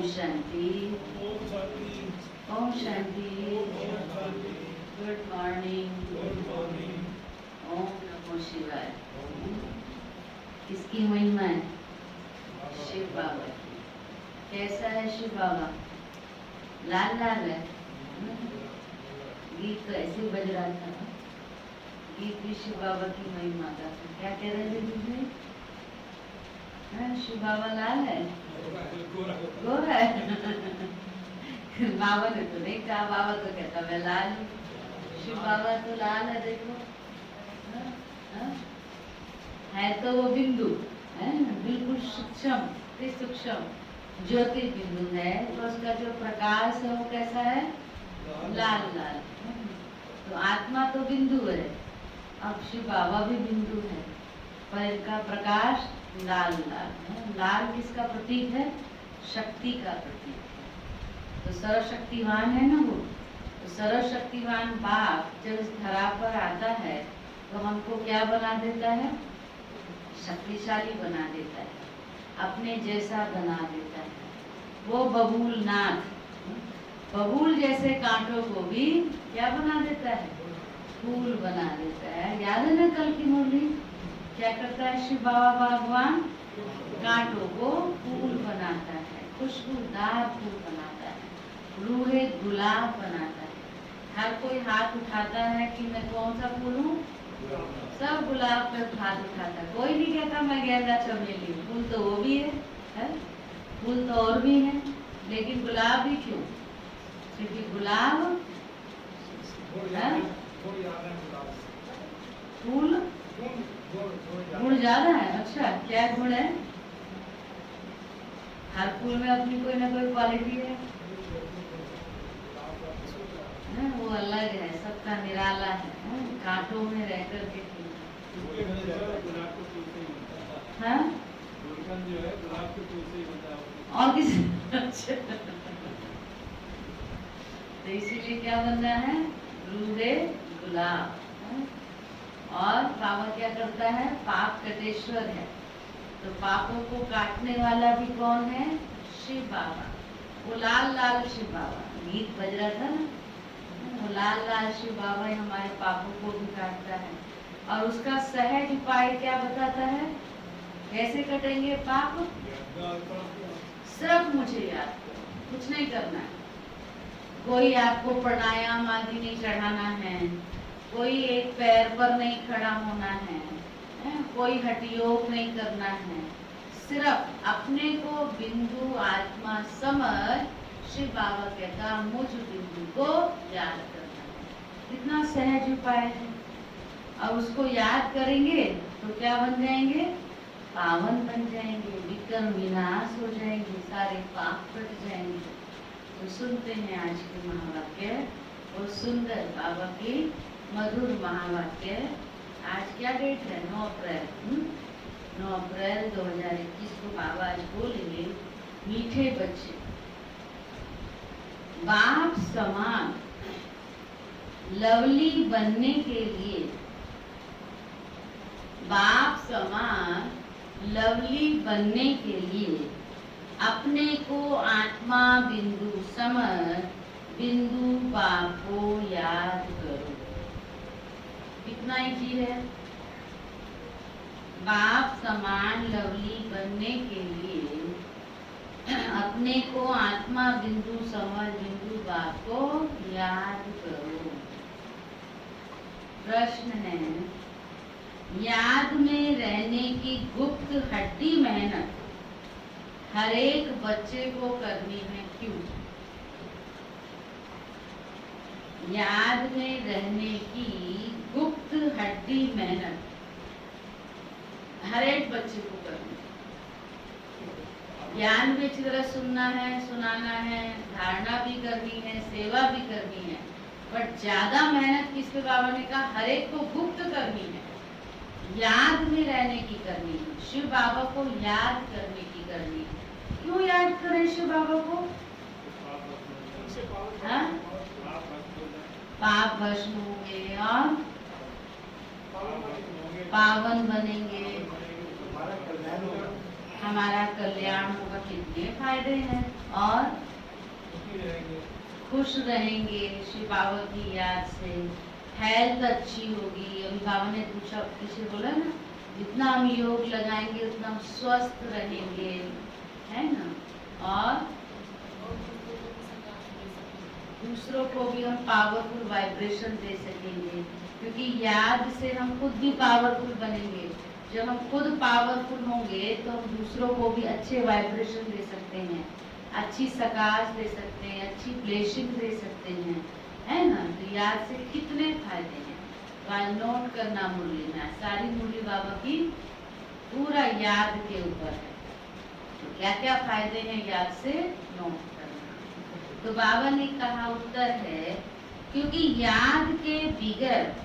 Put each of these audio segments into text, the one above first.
शांति। ओम शांति। ओम शांति। ओम शांति। Good morning. Good morning. ओम नमो शिवाय। किसकी महिमा है? शिव बाबा की। कैसा है शिव बाबा? लाल लाल है। गीत तो ऐसे बज रहा था, गीत भी शिव बाबा की महिमा का। क्या कह रहे थे तुमने? शिव बाबा लाल है, गोरा है। बाबा ने तो नहीं कहा, बाबा तो कहता मैं लाल हूँ। शिव बाबा तो लाल है, देखो। है तो वो बिंदु है, बिल्कुल सूक्ष्म सूक्ष्म ज्योति बिंदु है, तो उसका जो प्रकाश है वो कैसा है? लाल लाल। तो आत्मा तो बिंदु है, अब शिव बाबा भी बिंदु है, पर इनका प्रकाश लाल लाल है। लाल किसका प्रतीक है? शक्ति का प्रतीक है। तो सर्वशक्तिवान है ना वो। तो सर्वशक्तिवान बाप जब इस धरा पर आता है तो हमको क्या बना देता है? शक्तिशाली बना देता है, अपने जैसा बना देता है। वो बबूल नाथ, बबूल जैसे कांटों को भी क्या बना देता है? फूल बना देता है। याद है ना कल की मुरली? क्या करता है शिव बाबा भगवान? कांटों को फूल बनाता है, खुशबूदार फूल बनाता है, रूहे गुलाब बनाता है। हर कोई हाथ उठाता है कि मैं कौन सा फूल हूँ? सब गुलाब पे हाथ उठाता है, कोई नहीं कहता मैं गेंदा चमेली। फूल तो वो भी है? फूल तो और भी है, लेकिन गुलाब भी क्यों? क्योंकि गुलाब फूल गुण ज्यादा है। अच्छा, क्या गुण है? हर फूल में अपनी कोई ना कोई क्वालिटी है ना, वो अलग है, सबका निराला है, कांटों में रह कर के। हाँ, और किसी अच्छा, तो इसीलिए क्या बनना है? रूहे गुलाब। और बाबा क्या करता है? पाप कटेश्वर है, तो पापों को काटने वाला भी कौन है? शिव बाबा। वो लाल लाल शिव बाबा, गीत बज रहा था ना, वो लाल लाल शिव बाबा ही हमारे पापों को भी काटता है। और उसका सहज उपाय क्या बताता है? कैसे कटेंगे पाप? सिर्फ मुझे याद करो, कुछ नहीं करना है। कोई आपको प्राणायाम आदि नहीं चढ़ाना है, कोई एक पैर पर नहीं खड़ा होना है, कोई हठयोग नहीं करना है। सिर्फ अपने को बिंदु आत्मा समझ शिव बाबा कहता मुझ बिंदु को याद करना है। कितना सहज उपाय है। और उसको याद करेंगे तो क्या बन जाएंगे? पावन बन जाएंगे, विकर्म विनाश हो जाएंगे, सारे पाप कट जाएंगे। तो सुनते हैं आज के महावाक्य और सुंदर बाबा की मधुर महावाक्य। आज क्या डेट है? 9 अप्रैल। 9 अप्रैल 2021 को बाबा आज बोलेंगे, मीठे बच्चे, बाप समान लवली बनने के लिए, बाप समान लवली बनने के लिए अपने को आत्मा बिंदु समझ बिंदु बाप को याद करो। कितना इजी है? बाप समान लवली बनने के लिए अपने को आत्मा बिंदु समझ बिंदु बाप को याद करो। प्रश्न है, याद में रहने की गुप्त हड्डी मेहनत हर एक बच्चे को करनी है, क्यों? याद में रहने की गुप्त हड्डी मेहनत हर एक बच्चे को करनी है। ज्ञान भी अच्छी तरह सुनना है, सुनाना है, धारणा भी करनी है, सेवा भी करनी है, बट ज्यादा मेहनत किस पे बाबा ने कहा? हर एक को गुप्त करनी है, याद में रहने की करनी है, शिव बाबा को याद करने की करनी है। क्यों याद करें शिव बाबा को? हाँ? पाप भस्म होंगे और पावन बनेंगे, हमारा कल्याण होगा। कितने फायदे हैं। और सुखी रहेंगे, खुश रहेंगे शिव बाबा की याद से। हेल्थ अच्छी होगी। अभी बाबा ने पूछा, पीछे बोला ना, जितना हम योग लगाएंगे उतना हम स्वस्थ रहेंगे, है ना। और दूसरों को भी हम पावरफुल वाइब्रेशन दे सकेंगे, क्योंकि याद से हम खुद भी पावरफुल बनेंगे। जब हम खुद पावरफुल होंगे तो हम दूसरों को भी अच्छे वाइब्रेशन दे सकते हैं, अच्छी सकाश दे सकते हैं, अच्छी ब्लेसिंग दे सकते हैं, है ना। तो याद से कितने फायदे हैं, तो आज नोट करना मुरली में। सारी मुरली बाबा की पूरा याद के ऊपर है, तो क्या क्या फायदे हैं याद से नोट करना। तो बाबा ने कहा उत्तर है, क्योंकि याद के बिगैर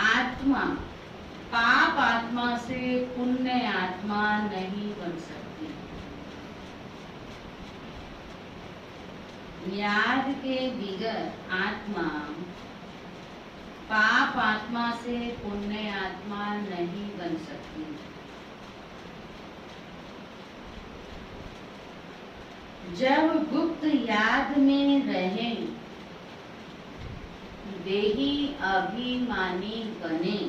आत्मा पाप आत्मा से पुण्य आत्मा नहीं बन सकती। याद के बिगैर आत्मा पाप आत्मा से पुण्य आत्मा नहीं बन सकती। जब गुप्त याद में रहे देही अभिमानी बने,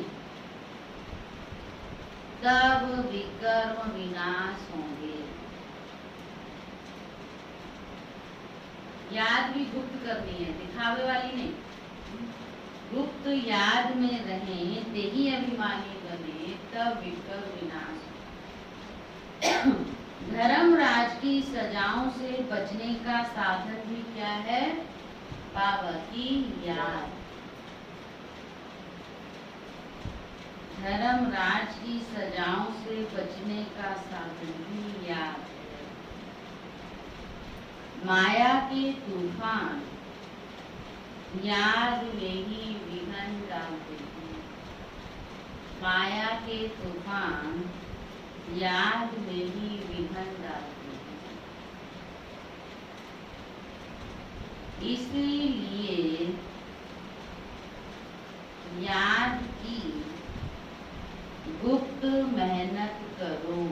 तब विकर्म विनाश होंगे। याद भी गुप्त करनी है, दिखावे वाली नहीं। गुप्त याद में रहें, देही अभिमानी बने, तब विकर्म विनाश। धर्मराज की सजाओं से बचने का साधन भी क्या है? बाबा की याद। धर्मराज की सजाओं से बचने का साधन भी याद है। माया के तूफान याद में ही विघन डालते हैं। माया के तूफान याद में ही विघन डालते हैं। इसीलिए याद की गुप्त मेहनत करो।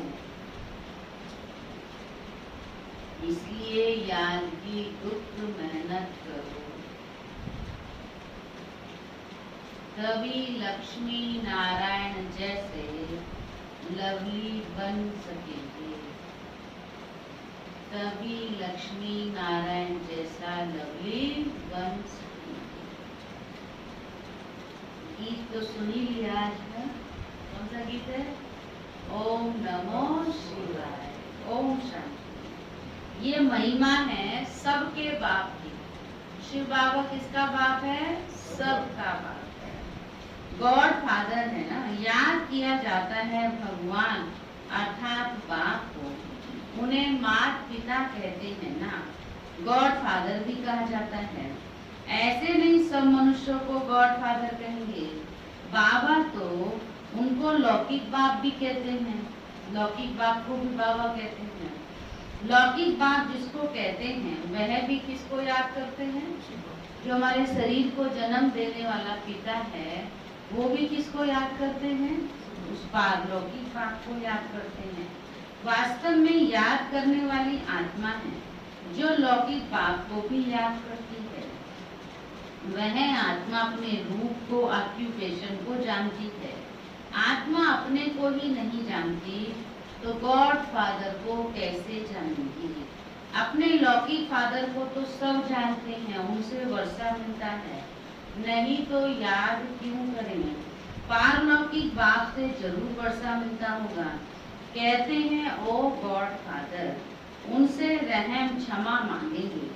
इसलिए याद की गुप्त मेहनत करो, तभी लक्ष्मी नारायण जैसे लवली बन सकेंगे। तभी लक्ष्मी नारायण जैसा लवली बन सकेंगे। गीत तो सुन ही लिया आज का। कौन सा गीत है? ओम नमो शिवाय, ओम शांति। ये महिमा है सबके बाप की। शिव बाबा किसका बाप है? सबका बाप है, गॉड फादर है ना। याद किया जाता है भगवान अर्थात बाप को। उन्हें माता पिता कहते हैं ना, गॉड फादर भी कहा जाता है। ऐसे नहीं सब मनुष्यों को गॉड फादर कहेंगे। बाबा तो उनको लौकिक बाप भी कहते हैं, लौकिक बाप को भी बाबा कहते हैं। लौकिक बाप जिसको कहते हैं वह भी किसको याद करते हैं? जो हमारे शरीर को जन्म देने वाला पिता है, वो भी किसको याद करते हैं? उस लौकिक बाप को याद करते हैं। वास्तव में याद करने वाली आत्मा है जो लौकिक बाप को भी याद करती है। वह आत्मा अपने रूप को, ऑक्यूपेशन को जानती है। आत्मा अपने को ही नहीं जानती तो गॉड फादर को कैसे जानेगी? अपने लौकिक फादर को तो सब जानते हैं, उनसे वर्षा मिलता है, नहीं तो याद क्यों करेंगे? पारलौकिक बाप से जरूर वर्षा मिलता होगा। कहते हैं ओ गॉड फादर, उनसे रहम क्षमा मांगेंगे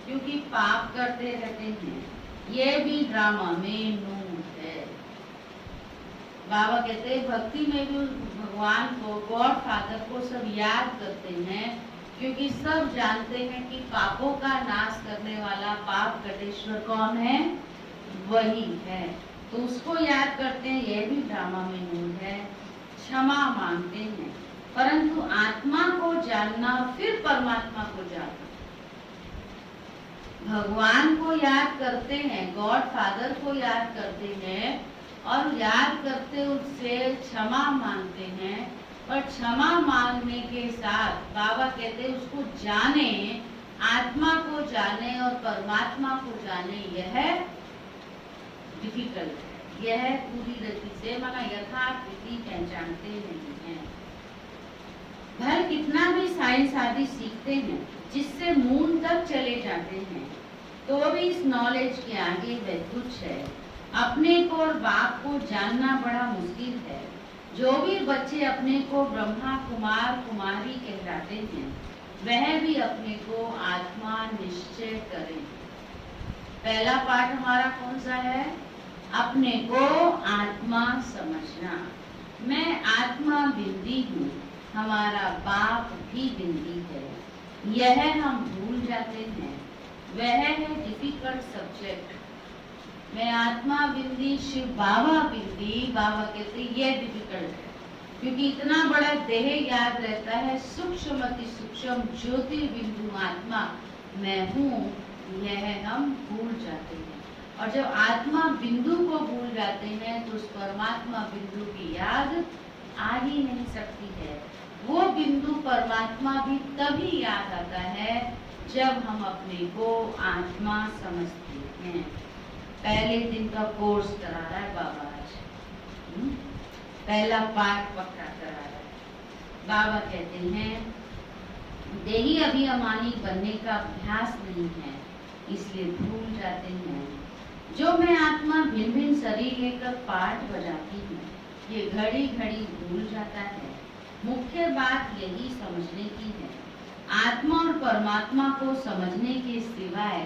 क्योंकि पाप करते रहते हैं। ये भी ड्रामा में नून है। बाबा कहते हैं भक्ति में भी भगवान को, गॉड फादर को सब याद करते हैं, क्योंकि सब जानते हैं कि पापों का नाश करने वाला पाप कटेश्वर कौन है? वही है, तो उसको याद करते हैं। यह भी ड्रामा में नून है। क्षमा मांगते हैं, परंतु आत्मा को जानना फिर परमात्मा को जानना। भगवान को याद करते हैं, गॉड फादर को याद करते हैं और याद करते उससे क्षमा मांगते हैं, पर क्षमा मांगने के साथ बाबा कहते हैं उसको जाने, आत्मा को जाने और परमात्मा को जाने, यह डिफिकल्ट है, यह पूरी रीति से माना यथार्थ रीति पहचानते नहीं है। भर कितना भी साइंस आदि सीखते हैं, जिससे मून तक चले जाते हैं, तो भी इस नॉलेज के आगे वह तुच्छ है। अपने को और बाप को जानना बड़ा मुश्किल है। जो भी बच्चे अपने को ब्रह्मा कुमार कुमारी कहलाते हैं, वह भी अपने को आत्मा निश्चय करें। पहला पाठ हमारा कौन सा है? अपने को आत्मा समझना। मैं आत्मा बिंदी हूँ, हमारा बाप भी बिंदी है, यह हम भूल जाते हैं। वह है डिफिकल्ट सब्जेक्ट। मैं आत्मा बिंदी, शिव बाबा बिंदी, बाबा कहते यह डिफिकल्ट है, क्योंकि इतना बड़ा देह याद रहता है। सूक्ष्म अति सूक्ष्म ज्योतिर्बिंदु आत्मा मैं हूँ, यह हम भूल जाते हैं। और जब आत्मा बिंदु को भूल जाते हैं तो उस परमात्मा बिंदु की याद आ ही नहीं सकती है। वो बिंदु परमात्मा भी तभी याद आता है जब हम अपने को आत्मा समझते हैं। पहले दिन का कोर्स करा रहा है बाबा आज, पहला पाठ पक्का करा रहा है। बाबा कहते हैं देही अभिमानी बनने का अभ्यास नहीं है, इसलिए भूल जाते हैं। जो मैं आत्मा भिन्न भिन्न शरीर लेकर पाठ बजाती हूँ, ये घड़ी घड़ी भूल जाता है। मुख्य बात यही समझने की है। आत्मा और परमात्मा को समझने के सिवाय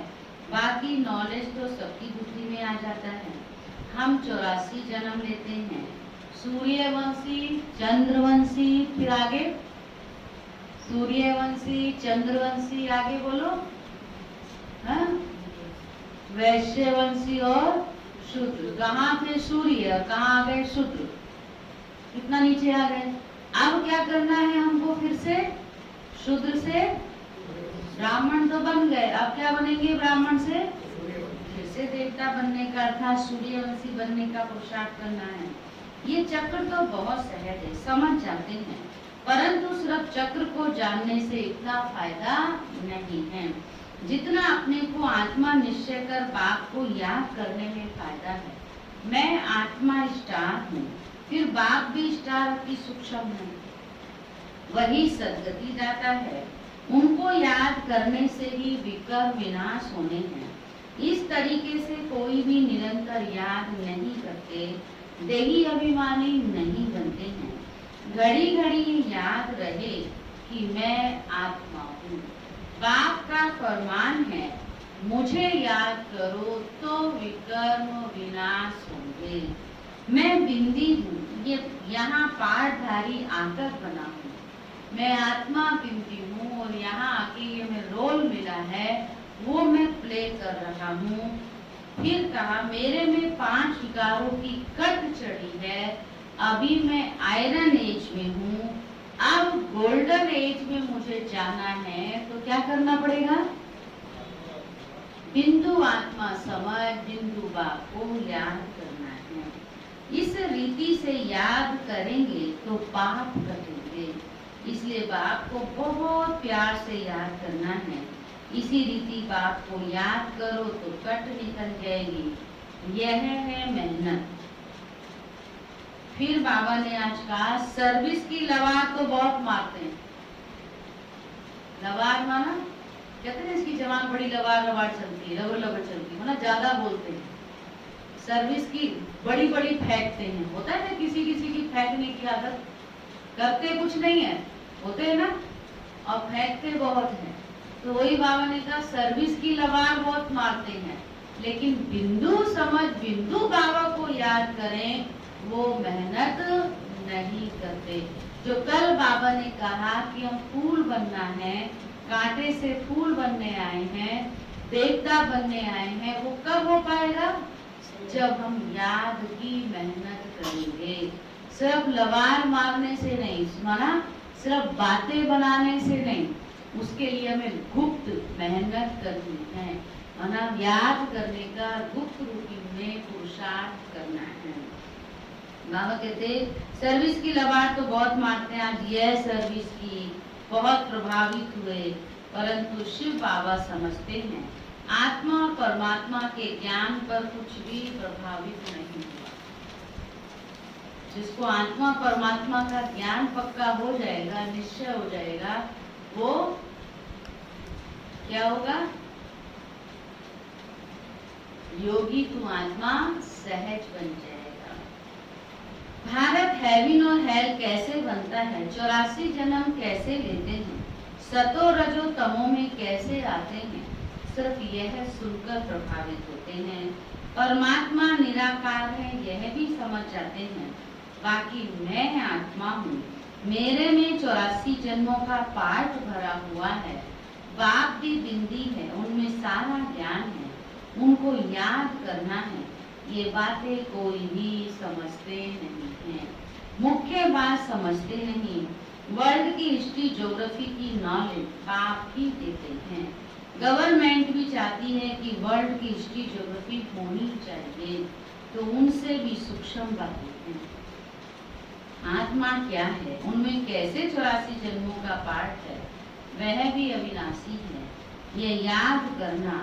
बाकी नॉलेज तो सबकी बुद्धि में आ जाता है। हम 84 जन्म लेते हैं, सूर्यवंशी, चंद्रवंशी, फिर आगे सूर्यवंशी, चंद्रवंशी, आगे बोलो, हाँ? वैश्यवंशी और शूद्र। कहाँ थे सूर्य और कहाँ आ गए शूद्र? कितना नीचे आ गए। अब क्या करना है हमको? फिर से शूद्र से ब्राह्मण तो बन गए, अब क्या बनेंगे? ब्राह्मण से फिर से देवता बनने का, अर्थात सूर्यवंशी बनने का पुरुषार्थ करना है। ये चक्र तो बहुत सहज है, समझ जाते हैं, परंतु सिर्फ चक्र को जानने से इतना फायदा नहीं है जितना अपने को आत्मा निश्चय कर बाप को याद करने में फायदा है। मैं आत्मा स्टार हूँ, फिर बाप भी स्टार अति सूक्ष्म है, वही सदगति दाता है। उनको याद करने से ही विकर विनाश होने हैं। इस तरीके से कोई भी निरंतर याद नहीं करते, देही अभिमानी नहीं बनते हैं। घड़ी घड़ी याद रहे कि मैं आत्मा हूँ। बाप का फरमान है, मुझे याद करो तो विकर्म विनाश होंगे। मैं बिंदी हूँ, ये यहाँ पाठधारी आकर बना हूँ। मैं आत्मा बिंदी हूँ और यहाँ आके ये मैं रोल मिला है, वो मैं प्ले कर रहा हूँ। फिर कहा मेरे में 5 विकारों की कट चढ़ी है। अभी मैं आयरन एज में हूँ, अब गोल्डन एज में मुझे जाना है, तो क्या करना पड़ेगा? बिंदु आत्मा समझ बिंदु बाप को याद करना है। इस रीति से याद करेंगे तो पाप कटेंगे, इसलिए बाप को बहुत प्यार से याद करना है। इसी रीति बाप को याद करो तो कट निकल जाएगी। यह है मेहनत। फिर बाबा ने आज कहा सर्विस की लवार तो बहुत मारते हैं। लवार माना कहते हैं इसकी जवान बड़ी लवार चलती है, लबर लबर चलती है, मतलब ज्यादा बोलते हैं। सर्विस की बड़ी बड़ी फेंकते हैं। होता है ना किसी किसी की फेंकने की आदत, करते कुछ नहीं है, होते है ना, और फेंकते बहुत है। तो वही बाबा ने कहा सर्विस की लवार बहुत मारते हैं, लेकिन बिंदु समझ बिंदु बाबा को याद करें, वो मेहनत नहीं करते। जो कल बाबा ने कहा कि हम फूल बनना है, कांटे से फूल बनने आए हैं, देवता बनने आए हैं, वो कब हो पाएगा? जब हम याद की मेहनत करेंगे। सिर्फ लवार मारने से नहीं, माना सिर्फ बातें बनाने से नहीं, उसके लिए हमें गुप्त मेहनत करनी है, माना याद करने का गुप्त रूप में पुरुषार्थ करना है। बाबा कहते सर्विस की लबाड़ तो बहुत मारते हैं, आज यह सर्विस की बहुत प्रभावित हुए, परंतु शिव बाबा समझते हैं आत्मा और परमात्मा के ज्ञान पर कुछ भी प्रभावित नहीं हुआ। जिसको आत्मा परमात्मा का ज्ञान पक्का हो जाएगा, निश्चय हो जाएगा, वो क्या होगा? योगी तू आत्मा सहज बन जाएगा। भारत हेवन और हेल कैसे बनता है, 84 जन्म कैसे लेते हैं, सतो रजो तमो में कैसे आते हैं, सिर्फ यह सुनकर प्रभावित होते हैं। परमात्मा निराकार है यह भी समझ जाते हैं, बाकी मैं आत्मा हूँ, मेरे में 84 जन्मों का पाठ भरा हुआ है, बाप भी बिंदी है, उनमें सारा ज्ञान है, उनको याद करना है, ये बातें कोई भी समझते नहीं है। मुख्य बात समझते नहीं, वर्ल्ड की हिस्ट्री ज्योग्राफी की नॉलेज बाप ही देते हैं। गवर्नमेंट भी चाहती है कि वर्ल्ड की हिस्ट्री ज्योग्राफी होनी चाहिए, तो उनसे भी सूक्ष्म बातें हैं। आत्मा क्या है, उनमें कैसे 84 जन्मों का पाठ है, वह भी अविनाशी है। ये याद करना,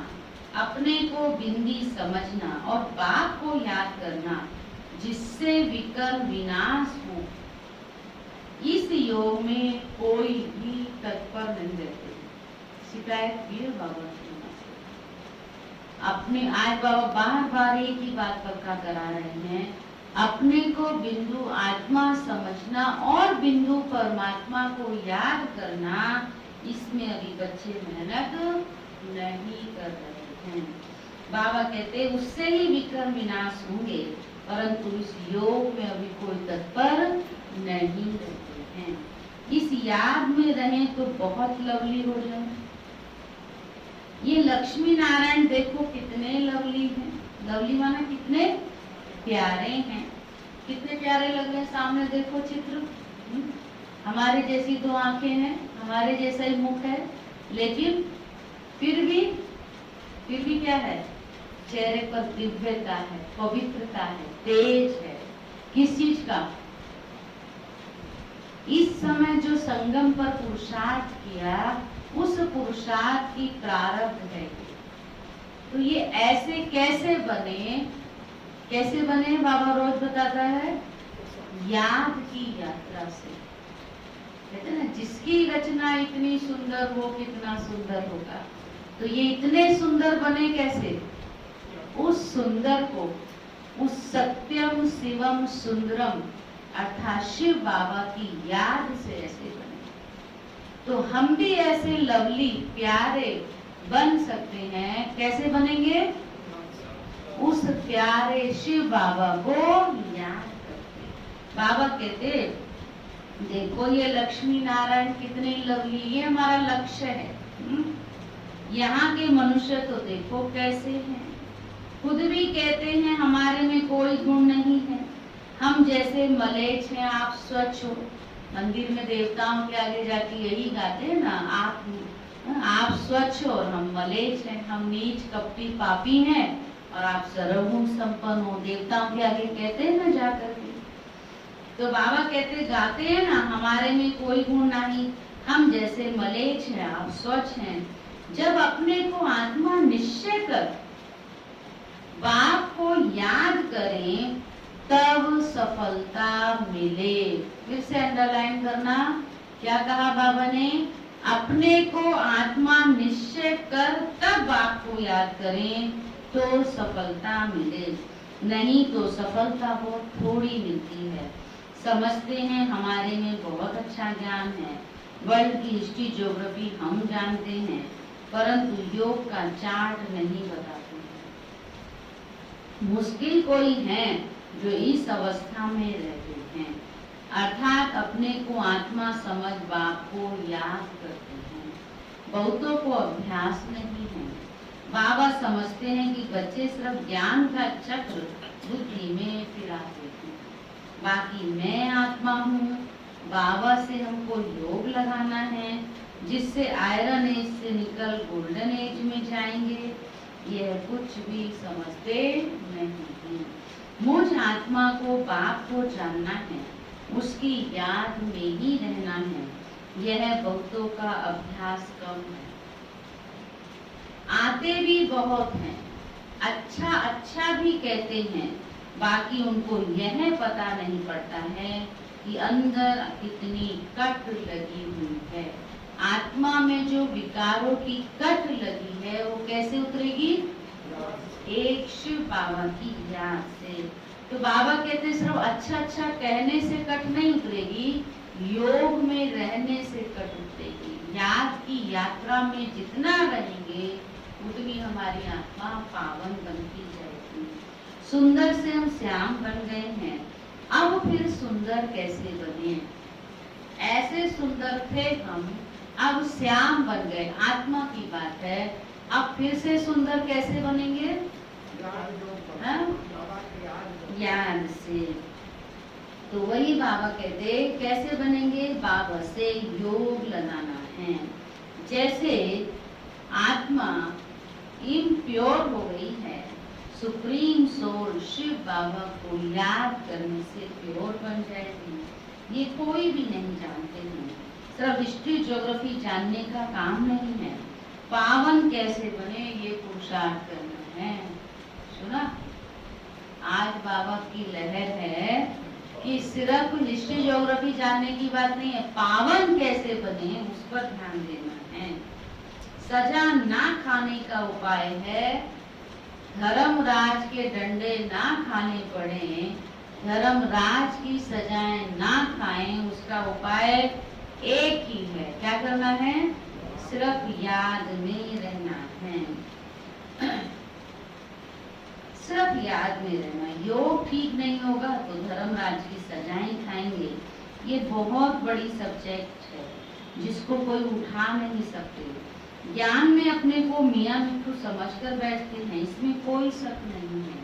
अपने को बिंदी समझना और बाप को याद करना, जिससे विकर्म विनाश हो, इस योग में कोई भी तत्पर नहीं रहते। शिकायत भी बाबा अपने आज बाबा बार बार एक ही बात पक्का करा रहे हैं, अपने को बिंदु आत्मा समझना और बिंदु परमात्मा को याद करना, इसमें अभी बच्चे मेहनत नहीं कर रहे हैं। बाबा कहते उससे ही विक्रम विनाश होंगे, परंतु इस योग में अभी कोई तत्पर नहीं रहते हैं। इस याद में रहें तो बहुत लवली हो जाए। ये लक्ष्मी नारायण देखो कितने लवली हैं, लवली माना कितने प्यारे हैं, कितने प्यारे लग रहे हैं। सामने देखो चित्र, हमारे जैसी दो आंखें हैं, हमारे जैसा ही मुख है, लेकिन फिर भी क्या है, चेहरे पर दिव्यता है, पवित्रता है, तेज है। किस चीज का? इस समय जो संगम पर पुरुषार्थ किया, उस पुरुषार्थ की प्रारब्ध है। तो ये ऐसे कैसे बने बाबा रोज बताता है, याद की यात्रा से। कहते ना, जिसकी रचना इतनी सुंदर हो, कितना सुंदर होगा। तो ये इतने सुंदर बने कैसे? उस सुंदर को, उस सत्यम शिवम सुंदरम अर्थात शिव बाबा की याद से ऐसे बने। तो हम भी ऐसे लवली प्यारे बन सकते हैं। कैसे बनेंगे? उस प्यारे शिव बाबा को याद करके। बाबा कहते देखो ये लक्ष्मी नारायण कितने लवली, ये हमारा लक्ष्य है। यहाँ के मनुष्य तो देखो कैसे हैं, खुद भी कहते हैं हमारे में कोई गुण नहीं है, हम जैसे मलेच्छ हैं, आप स्वच्छ हो। मंदिर में देवताओं के आगे जाके यही गाते हैं ना, आप स्वच्छ और हम मलेच्छ हैं, हम नीच कपटी पापी हैं और आप सर्वगुण संपन्न हो। देवताओं के आगे कहते हैं ना जाकर के। तो बाबा कहते गाते हैं ना, हमारे में कोई गुण नहीं, हम जैसे मलेच्छ हैं, आप स्वच्छ हैं। जब अपने को आत्मा निश्चय कर बाप को याद करें, तब सफलता मिले। फिर से अंडरलाइन करना, क्या कहा बाबा ने? अपने को आत्मा निश्चय कर तब बाप को याद करें तो सफलता मिले, नहीं तो सफलता बहुत थोड़ी मिलती है। समझते हैं हमारे में बहुत अच्छा ज्ञान है, वर्ल्ड की हिस्ट्री ज्योग्राफी हम जानते हैं, परंतु योग का चार्ट नहीं बताते हैं। मुश्किल कोई है जो इस अवस्था में रहते हैं, अर्थात अपने को आत्मा समझ बाप को याद करते हैं। बहुतों को अभ्यास नहीं है। बाबा समझते हैं कि बच्चे सिर्फ ज्ञान का चक्र बुद्धि में फिराते हैं, बाकी मैं आत्मा हूँ। बाबा से हमको योग लगाना है, जिससे आयरन एज से निकल गोल्डन एज में जाएंगे। यह कुछ भी समझते नहीं। मुझ आत्मा को बाप को जानना है, उसकी याद में ही रहना है। यह बहुतों का अभ्यास कम है। आते भी बहुत हैं, अच्छा अच्छा भी कहते हैं, बाकी उनको यह पता नहीं पड़ता है कि अंदर कितनी कट लगी हुई है। आत्मा में जो विकारों की कट लगी है वो कैसे उतरेगी? एक शिव बाबा की याद से। तो बाबा कहते हैं सिर्फ अच्छा अच्छा कहने से कट नहीं उतरेगी, योग में रहने से कट उतरेगी। याद की यात्रा में जितना रहेंगे उतनी हमारी आत्मा पावन बनती जाएगी। सुंदर से हम श्याम बन गए हैं, अब फिर सुंदर कैसे बने? ऐसे सुंदर थे हम, अब श्याम बन गए, आत्मा की बात है। अब फिर से सुंदर कैसे बनेंगे? याद से। तो वही बाबा कहते कैसे बनेंगे? बाबा से योग लगाना है। जैसे आत्मा इम्प्योर हो गई है, सुप्रीम सोल शिव बाबा को याद करने से प्योर बन जाएगी। ये कोई भी नहीं जानते हैं, सिर्फ हिस्ट्री ज्योग्राफी जानने का काम नहीं है। पावन कैसे बने ये पुरुषार्थ करना है। सुना? आज बाबा की लहर है कि सिर्फ हिस्ट्री ज्योग्राफी जानने की बात नहीं है, पावन कैसे बने उस पर ध्यान देना है। सजा ना खाने का उपाय है, धर्मराज के डंडे ना खाने पड़े, धर्मराज की सजाएं ना खाएं, उसका उपाय एक ही है। क्या करना है? सिर्फ याद में रहना है। सिर्फ याद में रहना। योग ठीक नहीं होगा तो धर्मराज की सजाएं खाएंगे। ये बहुत बड़ी सब्जेक्ट है जिसको कोई उठा नहीं सकते। ज्ञान में अपने को मियां मिट्ठू समझकर बैठते हैं, इसमें कोई शक नहीं है।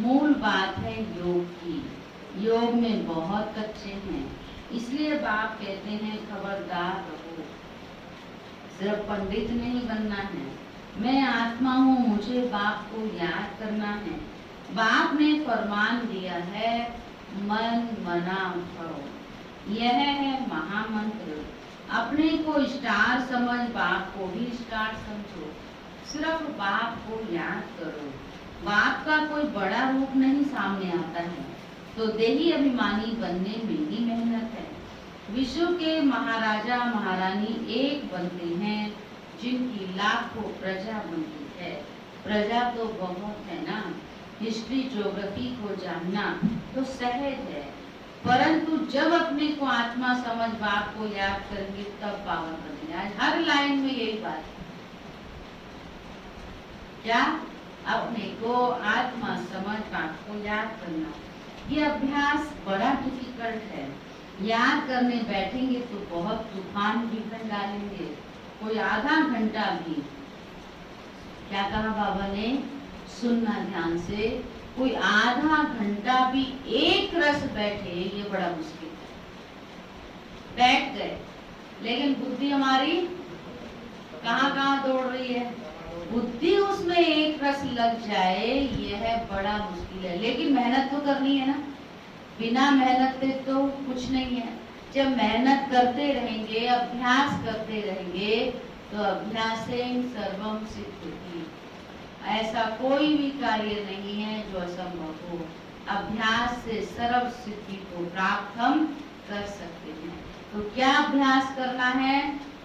मूल बात है योग की। योग में बहुत कच्चे हैं, इसलिए बाप कहते हैं खबरदार रहो, सिर्फ पंडित नहीं बनना है। मैं आत्मा हूँ, मुझे बाप को याद करना है। बाप ने फरमान दिया है मन मना भरो, यह है महामंत्र। अपने को स्टार समझ, बाप को भी स्टार समझो। सिर्फ बाप को याद करो। बाप का कोई बड़ा रूप नहीं सामने आता है, तो देही अभिमानी बनने में ही मेहनत है। विश्व के महाराजा महारानी एक बनते हैं जिनकी लाखों प्रजा बनती है। प्रजा तो बहुत है ना। हिस्ट्री ज्योग्राफी को जानना तो सहज है, परंतु जब अपने को आत्मा समझ बाप को याद करेंगे तब पावन बनेंगे। आज हर लाइन में यही बात है। क्या? अपने को आत्मा समझ बाप को याद करना। ये अभ्यास बड़ा डिफिकल्ट है। याद करने बैठेंगे तो बहुत तूफान भी डालेंगे। कोई आधा घंटा भी, क्या कहा बाबा ने? सुनना ध्यान से। कोई आधा घंटा भी एक रस बैठे ये बड़ा मुश्किल है। बैठ गए लेकिन बुद्धि हमारी कहाँ दौड़ रही है। बुद्धि उसमें एक रस लग जाए यह बड़ा मुश्किल है, लेकिन मेहनत तो करनी है ना। बिना मेहनत के तो कुछ नहीं है। जब मेहनत करते रहेंगे, अभ्यास करते रहेंगे तो अभ्यासेन सर्वम सिद्ध्यति। ऐसा कोई भी कार्य नहीं है जो असंभव हो। अभ्यास से सर्व सिद्धि को प्राप्त हम कर सकते हैं। तो क्या अभ्यास करना है?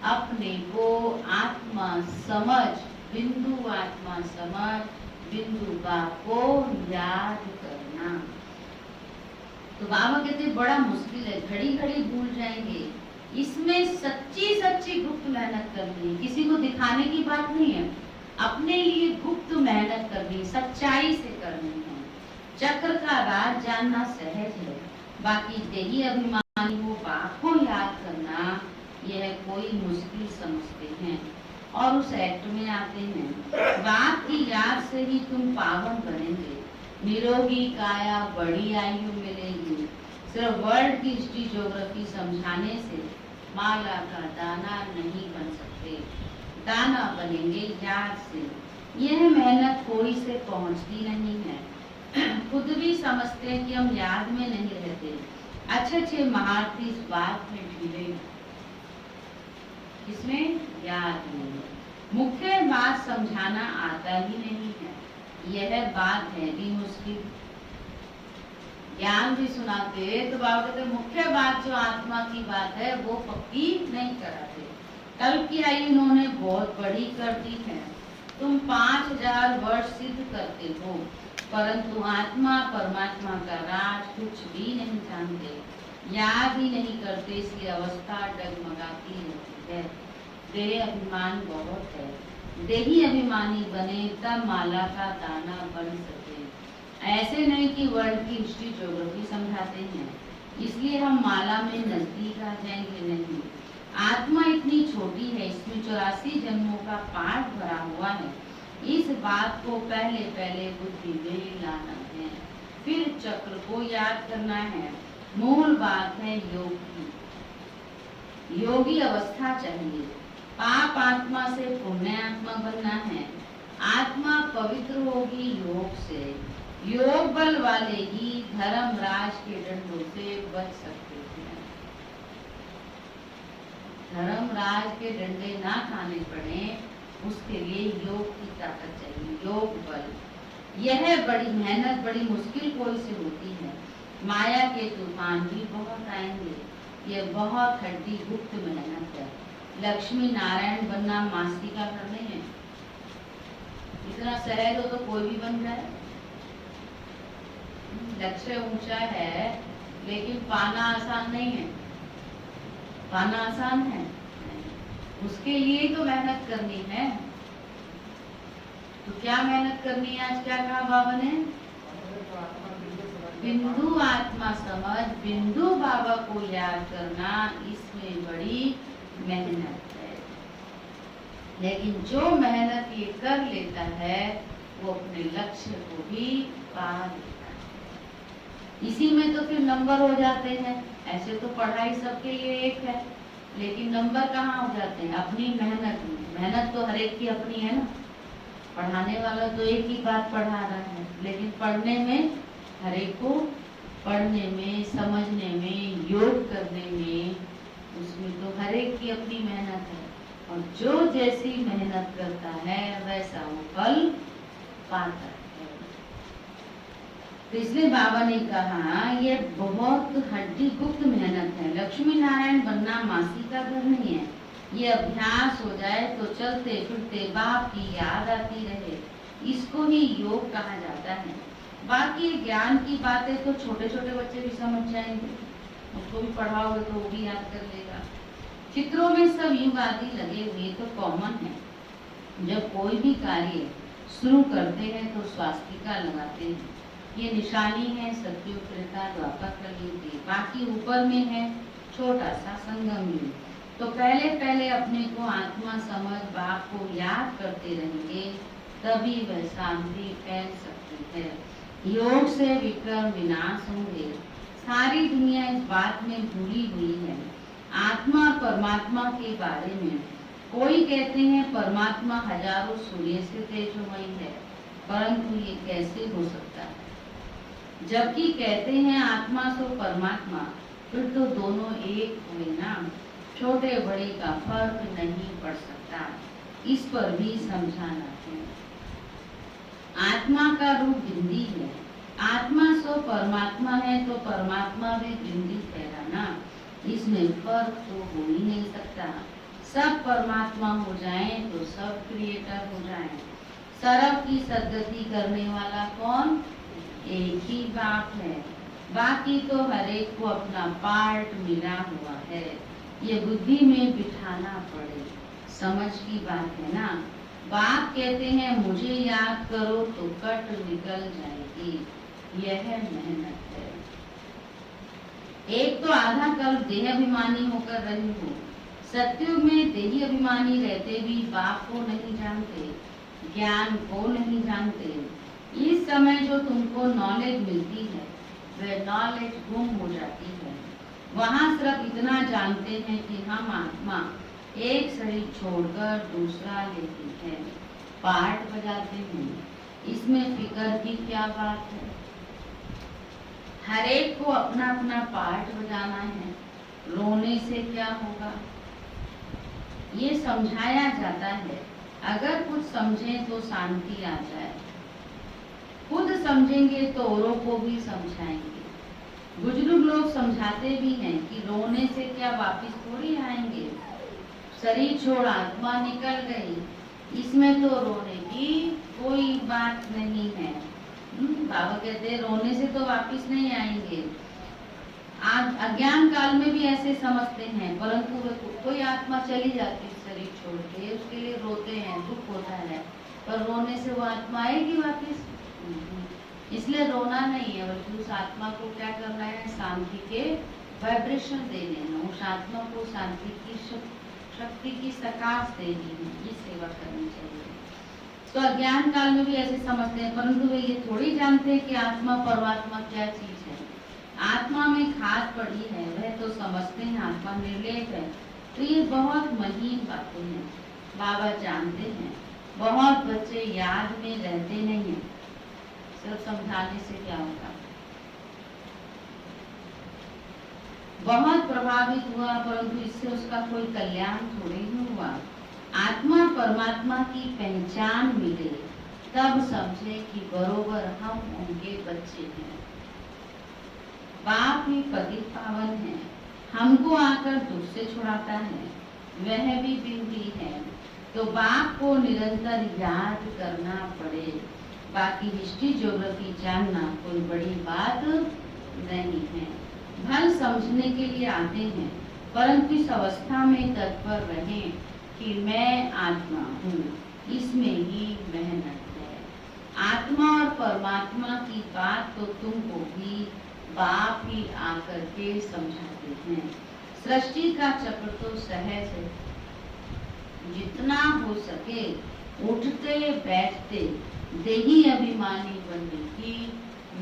अपने को आत्मा समझ, बिंदु आत्मा समझ, बिंदु बाप को याद करना। तो बाबा कहते बड़ा मुश्किल है, घड़ी घड़ी भूल जाएंगे। इसमें सच्ची सच्ची गुप्त मेहनत करनी है, किसी को दिखाने की बात नहीं है। अपने लिए गुप्त मेहनत करनी, सच्चाई से करनी है। चक्र का राज जानना सहज है, बाकी देही अभिमानी हो बाप को याद करना यह कोई मुश्किल समझते हैं और उस एक्ट में आते हैं। बाप की याद से ही तुम पावन बनेंगे। निरोगी काया, बड़ी आयु मिलेगी। सिर्फ वर्ल्ड की हिस्ट्री ज्योग्राफी समझाने से माला का दाना नहीं बन सकते। दाना बनेंगे याद से। यह मेहनत कोई से पहुंचती नहीं है। खुद भी समझते हैं कि हम याद में नहीं रहते। अच्छे महारथी इस बात में ढीले हैं। इसमें याद नहीं, मुख्य बात समझाना आता ही नहीं है, यह बात है भी मुश्किल। ज्ञान भी सुनाते तो बाबा कहते मुख्य बात जो आत्मा की बात है वो पक्की नहीं कराते। कल की आई उन्होंने बहुत बड़ी कर दी है। तुम 5000 वर्ष सिद्ध करते हो, परंतु आत्मा परमात्मा का राज कुछ भी नहीं जानते, याद ही नहीं करते, इसलिए अवस्था डगमगाती रहती है। देह अभिमान बहुत है, देही अभिमानी बने तब माला का दाना बन सके। ऐसे नहीं कि वर्ल्ड की हिस्ट्री ज्योग्राफी समझाते हैं इसलिए हम माला में नजदीक आ जाएंगे, नहीं। आत्मा इतनी छोटी है, इसमें 84 जन्मों का पाठ भरा हुआ है। इस बात को पहले पहले बुद्धि में लाना है, फिर चक्र को याद करना है। मूल बात है योग की, योगी अवस्था चाहिए। पाप आत्मा से पुण्य आत्मा बनना है। आत्मा पवित्र होगी योग से। योग बल वाले ही धर्मराज के दंडों से बच सकते हैं। धर्मराज के डंडे ना खाने पड़े उसके लिए योग की ताकत चाहिए, योग बल। यह बड़ी मेहनत, बड़ी मुश्किल कोई से होती है। माया के तूफान भी बहुत आएंगे, यह बहुत हड्डी गुप्त मेहनत है। लक्ष्मी नारायण बनना मास्ती का घर नहीं है। इतना सहज हो तो कोई भी बन जाए। लक्ष्य ऊंचा है लेकिन पाना आसान नहीं है। पाना आसान है, उसके लिए तो मेहनत करनी है। तो क्या मेहनत करनी है? आज क्या कहा बाबा ने? बिंदु आत्मा समझ, बिंदु बाबा को याद करना, इसमें बड़ी मेहनत है। लेकिन जो मेहनत ये कर लेता है वो अपने लक्ष्य को भी पा लेता है। इसी में तो फिर नंबर हो जाते हैं। ऐसे तो पढ़ाई सबके लिए एक है, लेकिन नंबर कहाँ हो जाते हैं? अपनी मेहनत में। मेहनत तो हर एक की अपनी है ना। पढ़ाने वाला तो एक ही बात पढ़ा रहा है, लेकिन पढ़ने में हर एक को, पढ़ने में, समझने में, योग करने में, उसमें तो हर एक की अपनी मेहनत है। और जो जैसी मेहनत करता है वैसा वो फल पाता है। तो इसलिए बाबा ने कहा ये बहुत हड्डी गुप्त मेहनत है। लक्ष्मी नारायण बनना मासी का घर नहीं है। ये अभ्यास हो जाए तो चलते फिरते बाप की याद आती रहे, इसको ही योग कहा जाता है। बाकी ज्ञान की बातें तो छोटे छोटे बच्चे भी समझ जाएंगे, उसको भी पढ़ाओगे तो वो भी याद कर लेगा। चित्रों में सब युग आदि लगे हुए तो कॉमन है। जब कोई भी कार्य शुरू करते हैं तो स्वास्तिका लगाते हैं। ये निशानी है सतयुग, त्रेता, द्वापर, कलयुग की। बाकी ऊपर में है छोटा सा संगम युग। तो पहले पहले अपने को आत्मा समझ बाप को याद करते रहेंगे, तभी वह शांति फैल सकती है। योग से विक्रम विनाश होंगे। सारी दुनिया इस बात में भूली हुई है। आत्मा और परमात्मा के बारे में कोई कहते हैं परमात्मा हजारों सूर्य से तेजोमयी है, परंतु ये कैसे हो सकता है? जबकि कहते हैं आत्मा सो परमात्मा, फिर तो दोनों एक हुए ना। छोटे बड़े का फर्क नहीं पड़ सकता, इस पर भी समझाना है। आत्मा का रूप बिंदी है। आत्मा सो परमात्मा है तो परमात्मा भी बिंदी ठहराना, इसमें फर्क तो हो ही नहीं सकता। सब परमात्मा हो जाएं तो सब क्रिएटर हो जाएं। सर्व की सद्गति करने वाला कौन? एक ही बाप है। बाकी तो हर एक को अपना पार्ट मिला हुआ है। ये बुद्धि में बिठाना पड़े, समझ की बात है ना। बाप कहते हैं मुझे याद करो तो कट निकल जाएगी, यह मेहनत है। एक तो आधा कल्प देह अभिमानी होकर रही हूँ। सतयुग में देही अभिमानी रहते भी बाप को नहीं जानते, ज्ञान को नहीं जानते। इस समय जो तुमको नॉलेज मिलती है वह नॉलेज गुम हो जाती है। वहाँ सिर्फ इतना जानते हैं कि हम आत्मा एक शरीर छोड़कर दूसरा लेती है, पार्ट बजाते हैं। इसमें फिकर की क्या बात है? हर एक को अपना अपना पार्ट बजाना है। रोने से क्या होगा ये समझाया जाता है। अगर कुछ समझें तो शांति आ जाए, खुद समझेंगे तो औरों को भी समझाएंगे। बुजुर्ग लोग समझाते भी हैं कि रोने से क्या वापस थोड़ी आएंगे, शरीर छोड़ आत्मा निकल गई, इसमें तो रोने की कोई बात नहीं है। बाबा कहते हैं रोने से तो वापस नहीं आएंगे। अज्ञान काल में भी ऐसे समझते हैं, परंतु कोई आत्मा चली जाती है शरीर छोड़ के, उसके लिए रोते हैं, दुख होता है, पर रोने से वो आत्मा आएगी वापस? इसलिए रोना नहीं है, बल्कि उस आत्मा को क्या करना है, शांति के वाइब्रेशन देने हैं, उस आत्मा को शांति की शक्ति की सकाश देनी है, ये सेवा करनी चाहिए। तो अज्ञान काल में भी ऐसे समझते हैं, परंतु वे ये थोड़ी जानते हैं कि आत्मा परमात्मा क्या चीज है। आत्मा में खाद पड़ी है, वह तो समझते हैं आत्मा निर्लेप है। तो ये बहुत महीन बातें हैं, बाबा जानते हैं। बहुत बच्चे याद में रहते नहीं है, सिर्फ समझाने से क्या होगा। बहुत प्रभावित हुआ, परंतु इससे उसका कोई कल्याण थोड़ी ही हुआ। आत्मा परमात्मा की पहचान मिले तब समझे कि बरोबर हम उनके बच्चे हैं। बाप ही पतित पावन है, हमको आकर दुख से छुड़ाता है, वह भी बिंदी है। तो बाप को निरंतर याद करना पड़े। बाकी हिस्ट्री ज्योग्राफी जानना कोई बड़ी बात नहीं है। भल समझने के लिए आते हैं, परंतु इस अवस्था में तत्पर रहें कि मैं आत्मा हूँ, इसमें ही मेहनत है। आत्मा और परमात्मा की बात तो तुमको भी बाप ही आकर के समझाते हैं। सृष्टि का चक्र तो सहज है, जितना हो सके उठते बैठते देही अभिमानी बनने की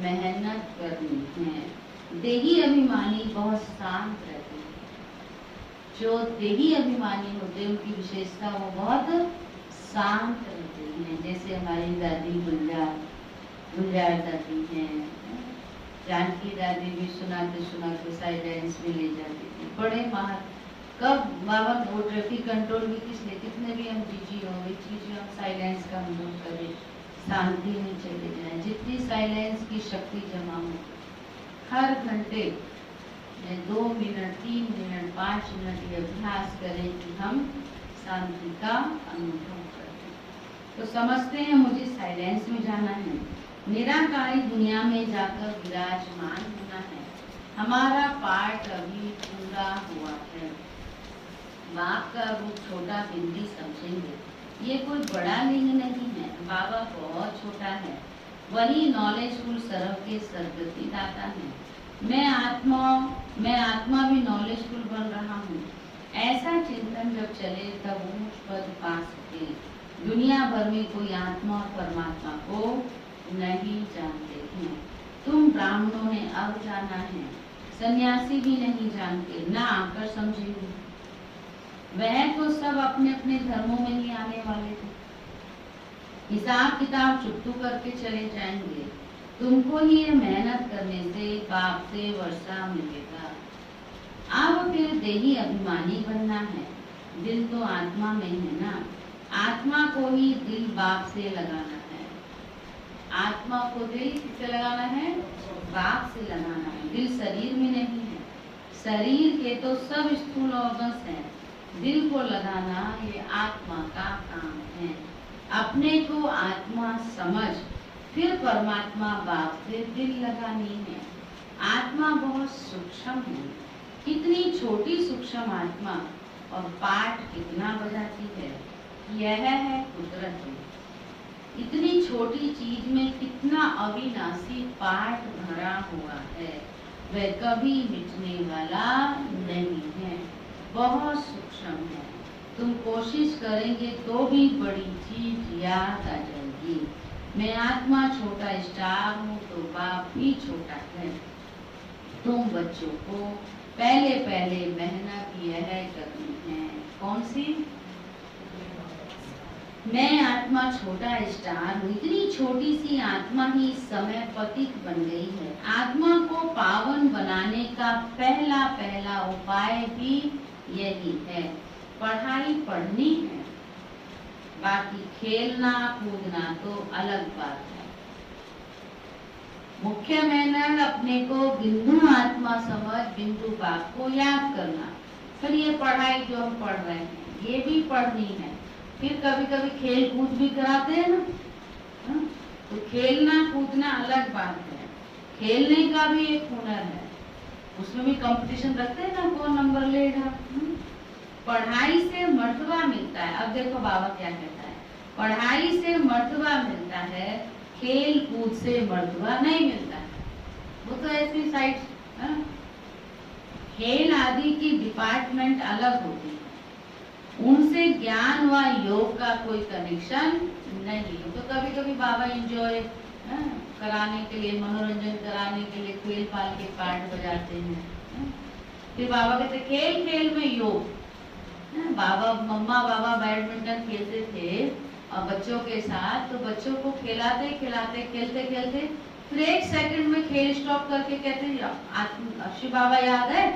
मेहनत करनी है। देही अभिमानी बहुत शांत रहते हैं। जो देही अभिमानी होते हैं उनकी विशेषता वो बहुत शांत रहते हैं। जैसे हमारी दादी गुलजार दादी हैं, जानकी दादी भी सुनाते सुनाते साइलेंस में ले जाती थी। बड़े महत्व कब बाबा वो ट्रैफिक कंट्रोल भी कितने भी हम बिजी हो, इस चीज हम साइलेंस का अनुभव करें, शांति में चले जाएं। जितनी साइलेंस की शक्ति जमा हो, हर घंटे 2 मिनट 3 मिनट 5 मिनट ये अभ्यास करें कि हम शांति का अनुभव करें। तो समझते हैं मुझे साइलेंस में जाना है, निराकारी दुनिया में जाकर विराजमान होना है। हमारा पार्ट अभी पूरा हुआ है। बाप का रूप छोटा बिंदी समझेंगे, ये कोई बड़ा लिंग नहीं है। बाबा बहुत छोटा है, वही नॉलेजफुल सर्व के सदगति दाता है। मैं आत्मा भी नॉलेजफुल बन रहा हूँ। ऐसा चिंतन जब चले तब ऊंच पद पा सके। दुनिया भर में कोई आत्मा और परमात्मा को नहीं जानते हैं। तुम ब्राह्मणों ने अब जाना है, सन्यासी भी नहीं जानते, ना आकर समझेंगे। वह तो सब अपने अपने धर्मों में ही आने वाले थे, हिसाब किताब चुप्तू करके चले जाएंगे। तुमको ही ये मेहनत करने से बाप से वर्षा मिलेगा। अब फिर देही अभिमानी बनना है, दिल तो आत्मा में है ना। आत्मा को ही दिल बाप से लगाना है। आत्मा को दिल किससे लगाना है? बाप से लगाना है। दिल शरीर में नहीं है, शरीर के तो सब स्थूल ऑर्गन्स हैं, दिल को लगाना ये आत्मा का काम है। अपने को आत्मा समझ फिर परमात्मा बाप से दिल लगानी है। आत्मा बहुत सूक्ष्म है, कितनी छोटी सूक्ष्म आत्मा और पाठ कितना बजाती है, यह है कुदरत। इतनी छोटी चीज में कितना अविनाशी पाठ भरा हुआ है, वह कभी मिटने वाला नहीं है, बहुत सूक्ष्म है। तुम कोशिश करेंगे तो भी बड़ी चीज याद आ जाएगी। मैं आत्मा छोटा स्टार हूँ तो बाप भी छोटा है। तुम बच्चों को पहले मेहनत यह करनी है। कौन सी? मैं आत्मा छोटा स्टार हूँ, इतनी छोटी सी आत्मा ही इस समय पतित बन गई है। आत्मा को पावन बनाने का पहला पहला उपाय भी यही है। पढ़ाई पढ़नी है, बाकी खेलना कूदना तो अलग बात है। मुख्य मेहनत अपने को बिंदु आत्मा समझ बिंदु बाप को याद करना। फिर ये पढ़ाई जो हम पढ़ रहे हैं ये भी पढ़नी है। फिर कभी कभी खेल कूद भी कराते हैं ना, तो खेलना कूदना अलग बात है। खेलने का भी एक हुनर है, उसमें भी कंपटीशन रखते हैं ना, कौन नंबर लेगा। पढ़ाई से मर्तबा मिलता है। अब देखो बाबा क्या कहता है, पढ़ाई से मर्तबा मिलता है, खेल कूद से मर्तबा नहीं मिलता है। वो तो ऐसी साइड, खेल आदि की डिपार्टमेंट अलग होती है, उनसे ज्ञान व योग का कोई कनेक्शन नहीं। तो कभी कभी बाबा एंजॉय कराने के लिए, मनोरंजन कराने के लिए खेल पाल के पार्ट बजाते हैं। फिर बाबा कहते खेल खेल में योग। बाबा मम्मा बाबा बैडमिंटन खेलते थे और बच्चों के साथ, तो बच्चों को खिलाते खिलाते खेलते खेलते फिर एक सेकंड में खेल स्टॉप करके कहते शिव बाबा याद है,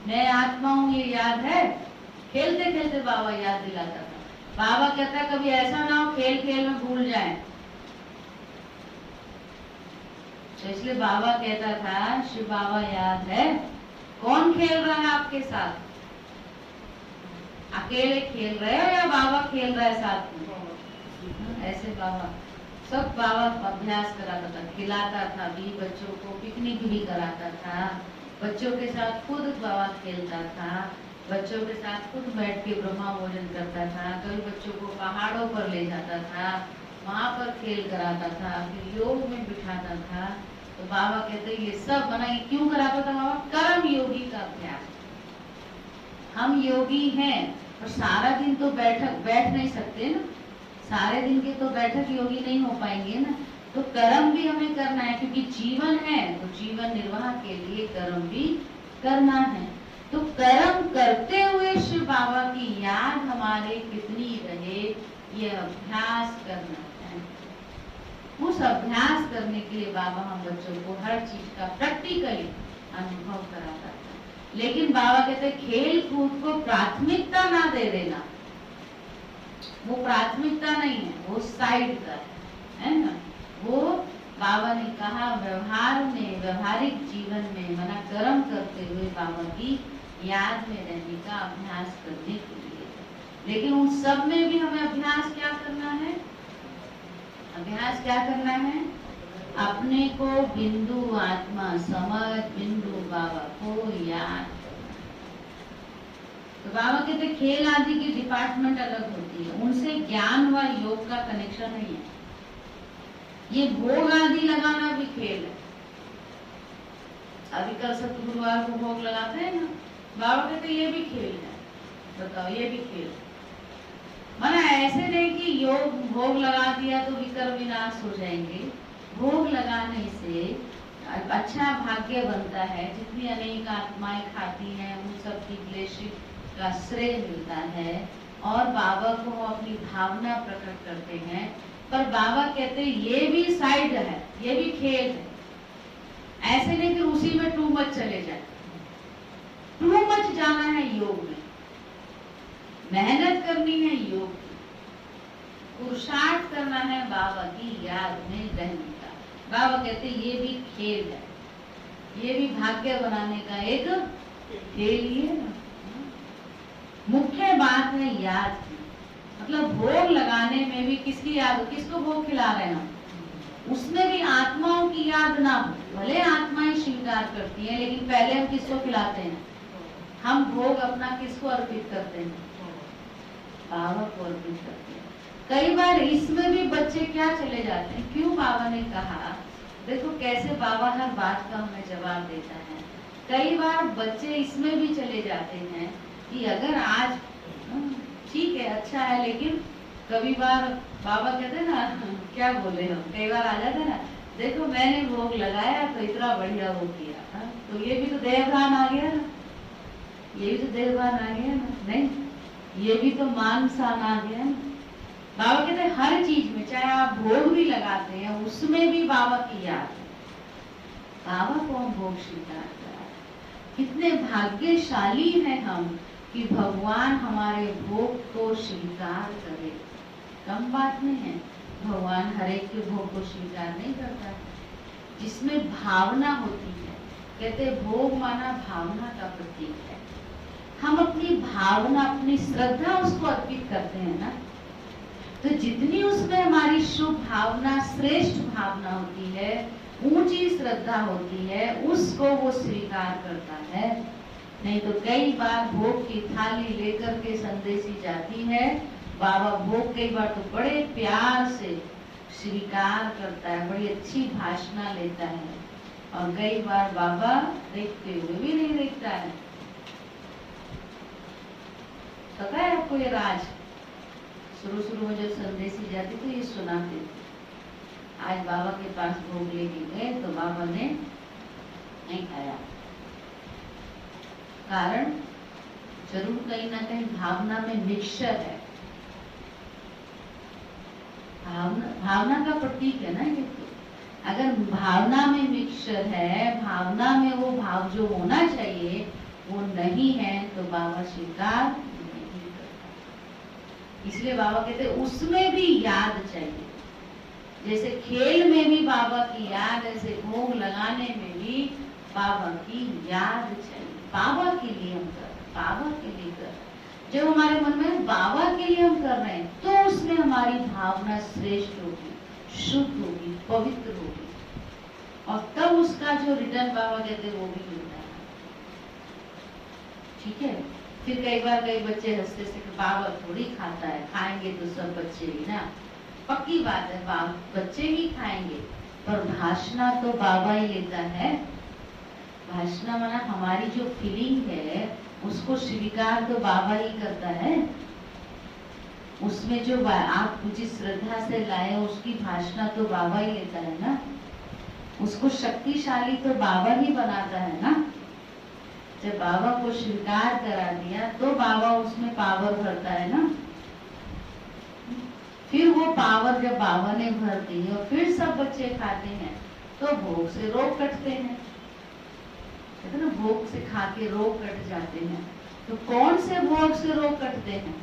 मैं आत्मा हूँ ये याद है। खेलते खेलते बाबा याद दिलाता था। बाबा कहता कभी ऐसा ना हो खेल खेल में भूल जाए। तो इसलिए बाबा कहता था शिव बाबा याद है, कौन खेल रहा है आपके साथ, अकेले खेल रहे हो या बाबा खेल रहा है साथ में। ऐसे बाबा सब बाबा अभ्यास कराता था, खिलाता था भी बच्चों को, पिकनिक भी कराता था, बच्चों के साथ खुद बाबा खेलता था, बच्चों के साथ खुद बैठ के ब्रह्मा भोजन करता था। कई बच्चों को पहाड़ों पर ले जाता था, वहां पर खेल कराता था, फिर योग में बिठाता था। तो बाबा कहते ये सब बना, क्यों कराता था बाबा, कर्म योगी का अभ्यास। हम योगी हैं और सारा दिन तो बैठ नहीं सकते ना, सारे दिन के तो बैठक योगी नहीं हो पाएंगे ना। तो कर्म भी हमें करना है, क्योंकि जीवन है तो जीवन निर्वाह के लिए कर्म भी करना है। तो कर्म करते हुए शिव बाबा की याद हमारे कितनी रहे, ये अभ्यास करना है। उस अभ्यास करने के लिए बाबा हम बच्चों को हर चीज का प्रैक्टिकली अनुभव कराता है। लेकिन बाबा कहते खेल कूद को प्राथमिकता ना दे देना, वो प्राथमिकता नहीं है, वो साइड का है ना। वो बाबा ने कहा व्यवहार में, व्यवहारिक जीवन में मना कर्म करते हुए बाबा की याद में रहने का अभ्यास करने के लिए। लेकिन उन सब में भी हमें अभ्यास क्या करना है, अभ्यास क्या करना है, अपने को बिंदु आत्मा समझ बिंदु बाबा को याद। तो बाबा कहते खेल आदि की डिपार्टमेंट अलग होती है, उनसे ज्ञान व योग का कनेक्शन नहीं है। ये भोग आदि लगाना भी खेल है। अभी कल सप्तगुरुवार को भोग लगाते हैं ना, बाबा कहते ये भी खेल है। बताओ ये भी खेल, माना ऐसे नहीं कि योग भोग लगा दिया तो विकर विनाश हो जाएंगे। भोग लगाने से अच्छा भाग्य बनता है, जितनी अनेक आत्माएं खाती हैं उन सब की ब्लेसिंग का श्रेय मिलता है, और बाबा को अपनी भावना प्रकट करते हैं। पर बाबा कहते ये भी साइड है, ये भी खेल है। ऐसे नहीं कि उसी में टू मच चले जाए, टू मच जाना है योग में, मेहनत करनी है योग की, पुरुषार्थ करना है बाबा की याद में रहने का। बाबा कहते ये भी खेल है, ये भी भाग्य बनाने का एक खेल ही है ना। मुख्य बात है याद की, मतलब भोग लगाने में भी किसकी याद, किसको भोग खिला रहे हैं, उसमें भी आत्माओं की याद ना हो। भले आत्माएं स्वीकार करती हैं, लेकिन पहले हम किसको खिलाते हैं, हम भोग अपना किसको अर्पित करते हैं, बाबा को अर्पित करते हैं। कई बार इसमें भी बच्चे क्या चले जाते हैं, क्यों बाबा ने कहा, देखो कैसे बाबा हर बात का हमें जवाब देता है। कई बार बच्चे इसमें भी चले जाते हैं कि अगर आज ठीक है अच्छा है, लेकिन कभी बार बाबा कहते ना, क्या बोले हम, कई बार आ जाते ना, देखो मैंने भोग लगाया तो इतना बढ़िया वो किया, तो ये भी तो देवभान आ गया ना, ये भी तो देवभान आ गया ना, नहीं ये भी तो मान सान आ गया ना। बाबा कहते हैं हर चीज में, चाहे आप भोग भी लगाते हैं उसमें भी बाबा की याद है। बाबा को हम भोग स्वीकार कराए। कितने भाग्यशाली हैं हम कि भगवान हमारे भोग को स्वीकार करे। कम बात नहीं है, भगवान हर एक के भोग को स्वीकार नहीं करता है। जिसमें भावना होती है, कहते भोग माना भावना का प्रतीक है। हम अपनी भावना, अपनी श्रद्धा उसको अर्पित करते हैं ना, तो जितनी उसमें हमारी शुभ भावना, श्रेष्ठ भावना होती है, ऊंची श्रद्धा होती है, उसको वो स्वीकार करता है। नहीं तो कई बार भोग की थाली लेकर के संदेशी जाती है, बाबा भोग कई बार तो बड़े प्यार से स्वीकार करता है, बड़ी अच्छी भाषणा लेता है, और कई बार बाबा देखते हुए भी नहीं देखता है। पता है आपको ये राज? शुरू में जब संदेशी जाती तो ये सुनाते थे। आज बाबा के पास भोग लेके गए तो बाबा ने नहीं खाया। कारण जरूर कहीं ना कहीं भावना में मिक्सचर है। भावना का प्रतीक है ना ये तो। अगर भावना में मिक्सचर है, भावना में वो भाव जो होना चाहिए वो नहीं है, तो बाबा स्वीकार नहीं करता। इसलिए बाबा कहते हैं उसमें भी याद चाहिए। जैसे खेल में भी बाबा की याद, ऐसे भोग लगाने में भी बाबा की याद चाहिए। बाबा के लिए हम कर, बाबा के लिए कर। जब हमारे मन में बाबा के लिए हम कर रहे हैं तो उसमें हमारी भावना श्रेष्ठ होगी, शुद्ध होगी, पवित्र होगी, और तब उसका जो रिटर्न बाबा कहते हैं वो भी मिलता है। ठीक है। फिर कई बार कई बच्चे हंसते से कि बाबा थोड़ी खाता है, खाएंगे तो सब बच्चे ही ना। पक्की बात है, बच्चे ही खाएंगे, पर भाषणा तो बाबा ही लेता है। भाषणा माना हमारी जो फीलिंग है उसको स्वीकार तो बाबा ही करता है। उसमें जो आप जिस श्रद्धा से लाए उसकी भाषणा तो बाबा ही लेता है ना। उसको शक्तिशाली तो बाबा ही बनाता है ना। जब बाबा को स्वीकार करा दिया तो बाबा उसमें पावर भरता है ना। फिर वो पावर जब बाबा ने भर दी और फिर सब बच्चे खाते हैं तो भोग से रोग कटते हैं। कहते ना भोग से खा के रोग कट जाते हैं। तो कौन से भोग से रोग कटते हैं?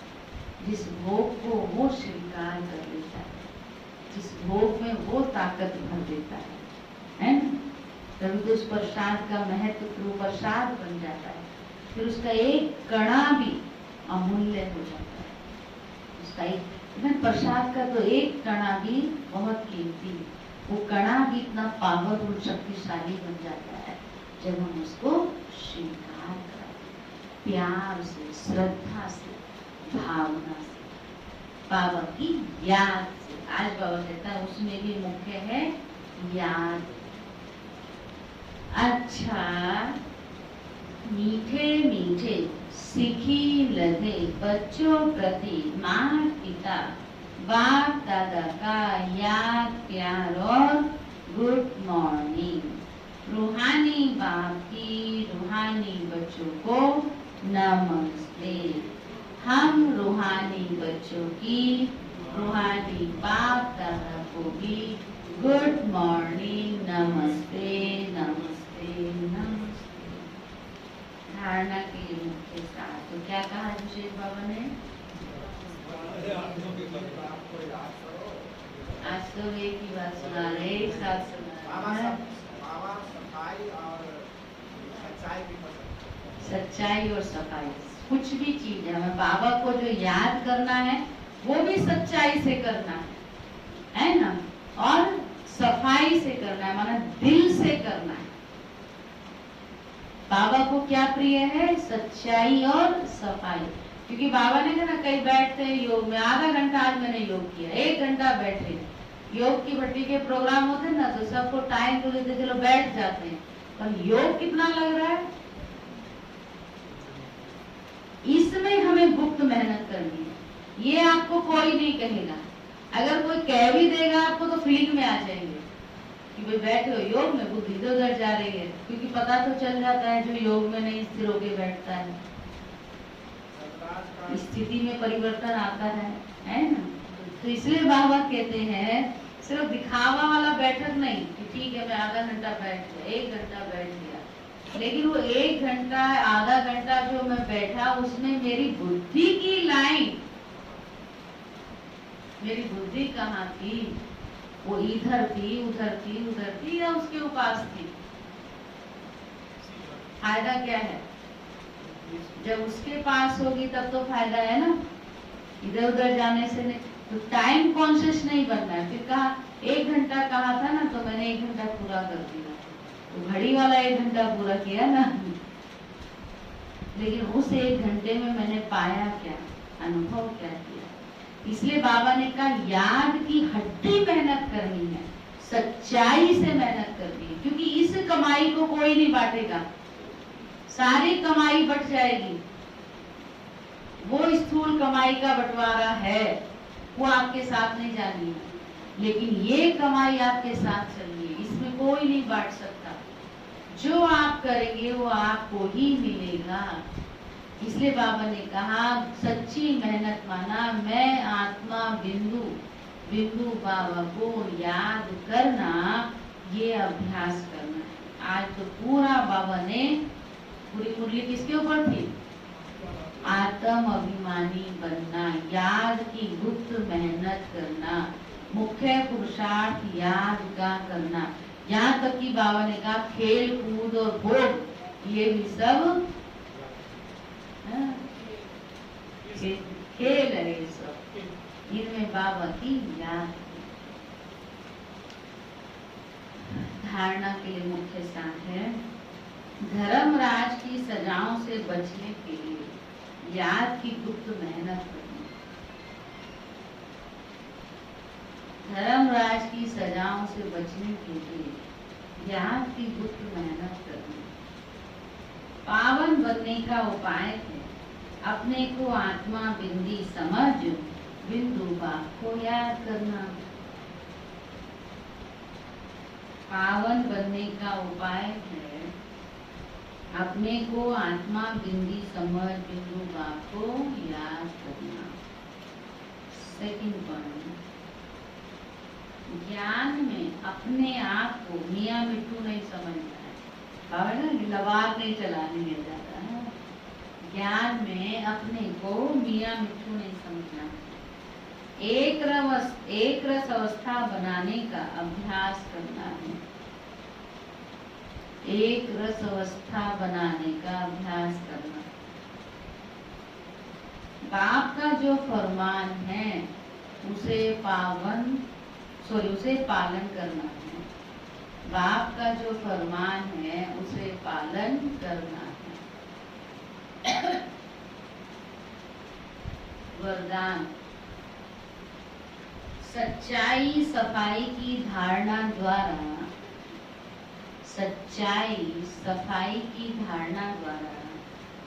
जिस भोग को वो स्वीकार कर लेता है, जिस भोग में वो ताकत भर देता है ना। तभी तो उस प्रसाद का महत्व तो प्रसाद बन जाता है। फिर उसका एक कणा भी अमूल्य हो जाता है। उसका एक प्रसाद का तो एक कणा भी बहुत कीमती है। वो कणा भी इतना पावरफुल, शक्तिशाली बन जाता है जब हम उसको स्वीकार करते, प्यार से, श्रद्धा से, भावना से, बाबा की याद से। आज बाबा कहता है उसमें भी मुख्य है याद। अच्छा मीठे मीठे सीखी लगे बच्चों प्रति माँ पिता बाप दादा का याद, प्यार और गुड मॉर्निंग। रूहानी बाप की रूहानी बच्चों को नमस्ते। हम रूहानी बच्चों की रूहानी बाप दादा को भी गुड मॉर्निंग, नमस्ते नमस्ते नमस्ते। धारणा के मुख्य सार तो क्या कहा विशेष बाबा ने? आज तो एक ही बात सुना रहे, एक साथ सुना रहे। सच्चाई और सफाई, कुछ भी चीज है हमें बाबा को जो याद करना है वो भी सच्चाई से करना है ना, और सफाई से करना है, माना दिल से करना है। बाबा को क्या प्रिय है? सच्चाई और सफाई। क्योंकि बाबा ने कहा ना कई बैठते हैं योग में, आधा घंटा आज मैंने योग किया, 1 घंटा बैठे। योग की भट्टी के प्रोग्राम होते हैं ना तो सबको टाइम तो देते, चलो बैठ जाते हैं, पर योग कितना लग रहा है? इसमें हमें गुप्त मेहनत करनी है। ये आपको कोई नहीं कहेगा। अगर कोई कह भी देगा आपको तो फीलिंग में आ जाएंगे कि भाई बैठे हो योग में, बुद्धि इधर उधर जा रही है, क्योंकि पता तो चल जाता है जो योग में नहीं स्थिर होके बैठता है, स्थिति में परिवर्तन आता है ना। तो इसलिए बाबा कहते हैं सिर्फ दिखावा वाला बैठक नहीं कि ठीक है मैं आधा घंटा बैठ गया, 1 घंटा बैठ गया, लेकिन वो 1 घंटा आधा घंटा जो मैं बैठा उसमें मेरी बुद्धि की लाइन, मेरी बुद्धि कहाँ थी? वो इधर थी, उधर थी, उधर थी या उसके उपास थी? फायदा क्या है? जब उसके पास होगी तब तो फायदा है ना, इधर उधर जाने से नहीं। तो टाइम कॉन्शियस नहीं बनना है। फिर कहा 1 घंटा कहा था ना, तो मैंने 1 घंटा पूरा कर दिया, तो घड़ी वाला 1 घंटा पूरा किया ना, लेकिन उस 1 घंटे में मैंने पाया क्या, अनुभव क्या किया? इसलिए बाबा ने कहा याद की हड्डी मेहनत करनी है, सच्चाई से मेहनत करनी है, क्योंकि इस कमाई को कोई नहीं बांटेगा, सारी कमाई बट जाएगी। वो स्थूल कमाई का बंटवारा है, वो आपके साथ नहीं जानी है, लेकिन ये कमाई आपके साथ चलनी है, इसमें कोई नहीं बांट सकता। जो आप करेंगे वो आपको ही मिलेगा। इसलिए बाबा ने कहा सच्ची मेहनत माना, मैं आत्मा बिंदु, बिंदु बाबा को याद करना, ये अभ्यास करना है। आज तो पूरा बाबा ने पूरी मुरली किसके ऊपर थी? आत्म अभिमानी बनना, याद की गुप्त मेहनत करना, मुख्य पुरुषार्थ याद का करना। यहाँ तक कि बाबा ने कहा खेल कूद और भोग ये भी सब खेल है, ये सब इनमें बाबा की याद। धारणा के लिए मुख्य साथ है धर्मराज की सजाओं से बचने के लिए याद की गुप्त मेहनत करनी। धर्मराज की सजाओं से बचने के लिए याद की गुप्त मेहनत करनी। पावन बनने का उपाय है अपने को आत्मा बिंदी समझ बिंदु बाप को याद करना। पावन बनने का उपाय है अपने को आत्मा बिंदी समझ बिंदु बाप को याद करना। सेकंड पॉइंट, ज्ञान में अपने आप को मियाँ मिट्टू नहीं समझना है, बाबा ना लवार नहीं चलाने मिल जाता है। ज्ञान में अपने को मियाँ मिट्टू नहीं समझना है, एक रस अवस्था बनाने का अभ्यास करना है। एक रस अवस्था बनाने का अभ्यास करना। बाप का जो फरमान है उसे पालन करना है। बाप का जो फरमान है उसे पालन करना है। वरदान, सच्चाई सफाई की धारणा द्वारा, सच्चाई सफाई की धारणा द्वारा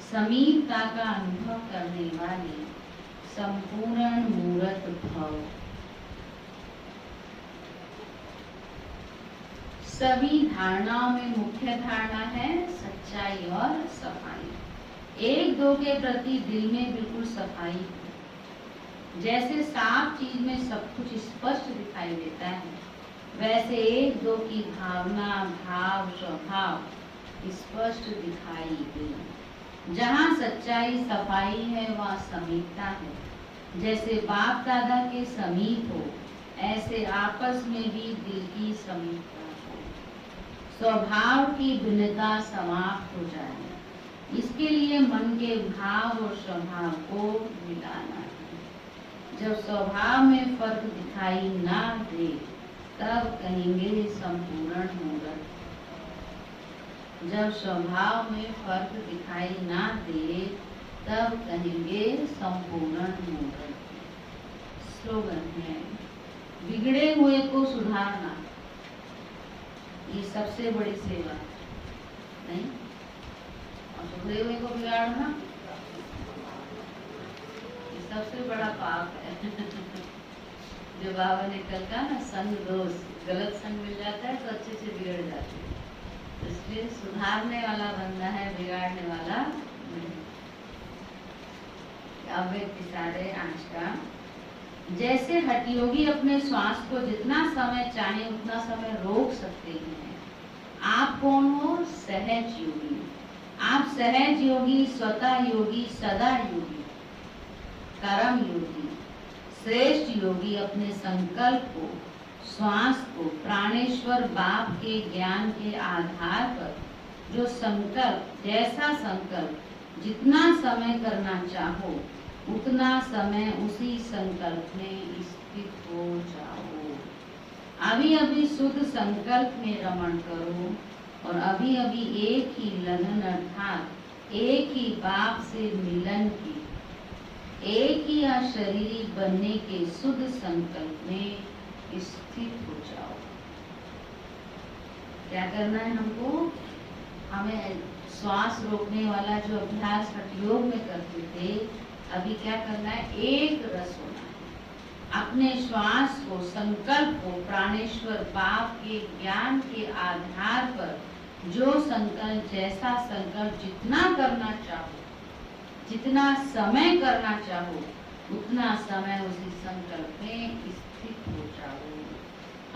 समीपता का अनुभव करने वाले संपूर्ण मूर्त भव। सभी धारणाओं में मुख्य धारणा है सच्चाई और सफाई। एक दो के प्रति दिल में बिल्कुल सफाई है। जैसे साफ चीज में सब कुछ स्पष्ट दिखाई देता है, वैसे एक दो की भावना भाव स्वभाव स्पष्ट दिखाई दे। जहाँ सच्चाई सफाई है वहाँ समीपता है। जैसे बाप दादा के समीप हो, ऐसे आपस में भी दिल की समीपता हो, स्वभाव की भिन्नता समाप्त हो जाए। इसके लिए मन के भाव और स्वभाव को मिलाना है। जब स्वभाव में फर्क दिखाई ना दे तब कहेंगे संपूर्ण मूर्त। जब स्वभाव में फर्क दिखाई ना दे तब कहेंगे संपूर्ण मूर्त। स्लोगन है बिगड़े हुए को सुधारना, ये सबसे बड़ी सेवा नहीं, और सुधरे हुए को बिगाड़ना ये सबसे बड़ा पाप है। जो बाबा ने कल कहा ना, संग दोष, गलत संग मिल जाता है तो अच्छे से बिगड़ जाते हैं। तो इसलिए सुधारने वाला बंदा है, बिगाड़ने वाला नहीं। अब एक सारे आज का जैसे हठयोगी अपने श्वास को जितना समय चाहे उतना समय रोक सकते हैं, आप कौन हो? सहज योगी। आप सहज योगी, स्वतः योगी, सदा योगी, कर्म योगी, श्रेष्ठ योगी अपने संकल्प को, श्वास को प्राणेश्वर बाप के ज्ञान के आधार पर जो संकल्प, जैसा संकल्प जितना समय करना चाहो उतना समय उसी संकल्प में स्थित हो जाओ। अभी अभी शुद्ध संकल्प में रमण करो और अभी अभी एक ही लगन अर्थात एक ही बाप से मिलन की, एक ही अशरीरी बनने के शुद्ध संकल्प में स्थित हो जाओ। क्या करना है हमको? हमें श्वास रोकने वाला जो अभ्यास हठयोग में करते थे, अभी क्या करना है? एक रस होना है। अपने श्वास को, संकल्प को प्राणेश्वर बाप के ज्ञान के आधार पर जो संकल्प, जैसा संकल्प जितना करना चाहो, जितना समय करना चाहो उतना समय उसी संकल्प में स्थित हो जाओ।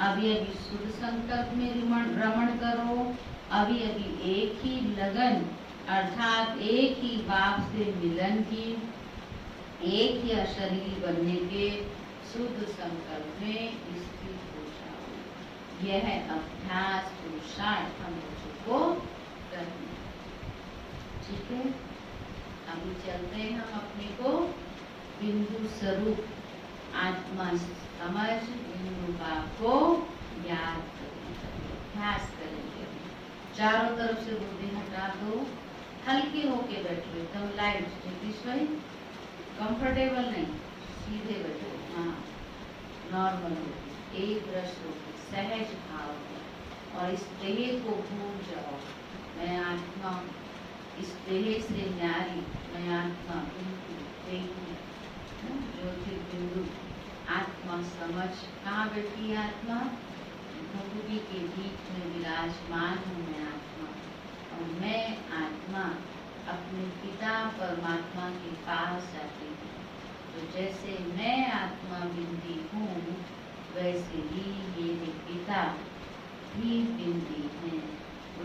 अभी अभी शुद्ध संकल्प में रमण करो। अभी अभी एक ही लगन अर्थात एक ही बाप से मिलन की, एक ही अशरीरी बनने के शुद्ध संकल्प में स्थित हो जाओ। यह अभ्यास पुरुषार्थ हम बच्चों को करना। ठीक है, अभी चलते हैं हम अपने को बिंदु स्वरूप आत्मा समझ बिंदु बाप को याद करेंगे, अभ्यास करेंगे। चारों तरफ से बुद्धि हटा दो, हल्के होके बैठो, एकदम लाइट, जगदीश भाई कंफर्टेबल नहीं, सीधे बैठो, हाँ नॉर्मल हो, एक रस हो, सहज भाव हो और इस देह को भूल जाओ। मैं आत्मा, इस देह से न्यारी, मैं आत्मा, बिंदु देखू, ज्योतिर्बिंदु आत्मा समझ। कहाँ बैठी है आत्मा? भूमि के बीच में विराजमान हूँ मैं आत्मा, और मैं आत्मा अपने पिता परमात्मा के पास जाती हूँ। तो जैसे मैं आत्मा बिंदी हूँ, वैसे ही मेरे पिता भी बिंदी हैं,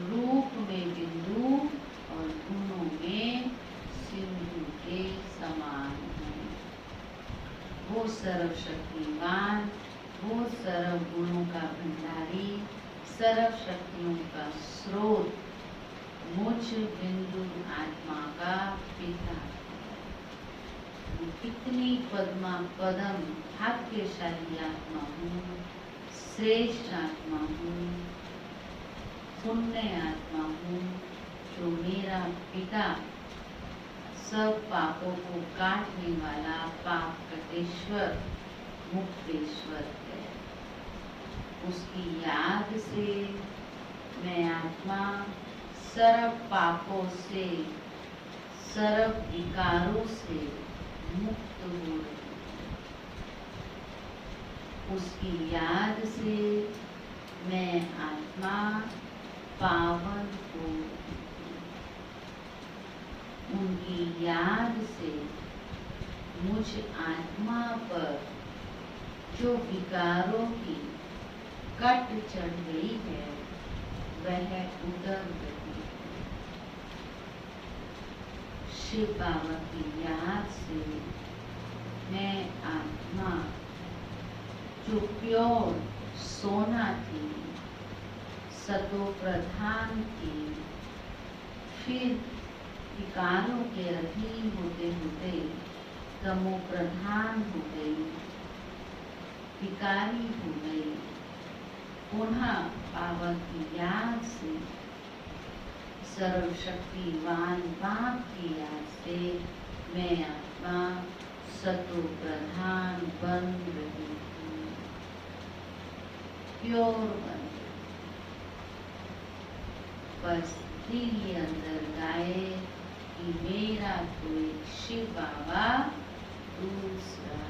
रूप में बिंदु और गुणों में सिंधु के समान हैं। वो सर्वशक्तिमान, वो सर्व गुणों का भंडारी, सर्व शक्तियों का स्रोत, मुझ बिंदु आत्मा का पिता। कितनी पद्मा पदम भाग्यशाली आत्मा हूँ, श्रेष्ठ आत्मा हूँ, पुण्य आत्मा हूँ, जो मेरा पिता सब पापों को काटने वाला पाप कटेश्वर मुक्तेश्वर है। उसकी याद से मैं आत्मा सर्व पापों से, सर्व विकारों से मुक्त हो रही हूँ। उसकी याद से मैं आत्मा पावन हो रही हूँ। उनकी याद से मुझ आत्मा पर जो विकारों की कट चढ़ गई है, वह उतर गई। शिव बाबा की याद से मैं आत्मा जो प्योर सोना थी, सतो प्रधान थी, फिर विकारों के अधीन होते होते तमो प्रधान हो गई, विकारी हो गई। पुनः बाबा की याद से, सर्वशक्तिवान बाप की याद से मैं आत्मा सतो प्रधान बन रही हूँ, प्योर बन रही। बस दिल ये अंदर गाए कि मेरा कोई शिव बाबा दूसरा।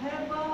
है वह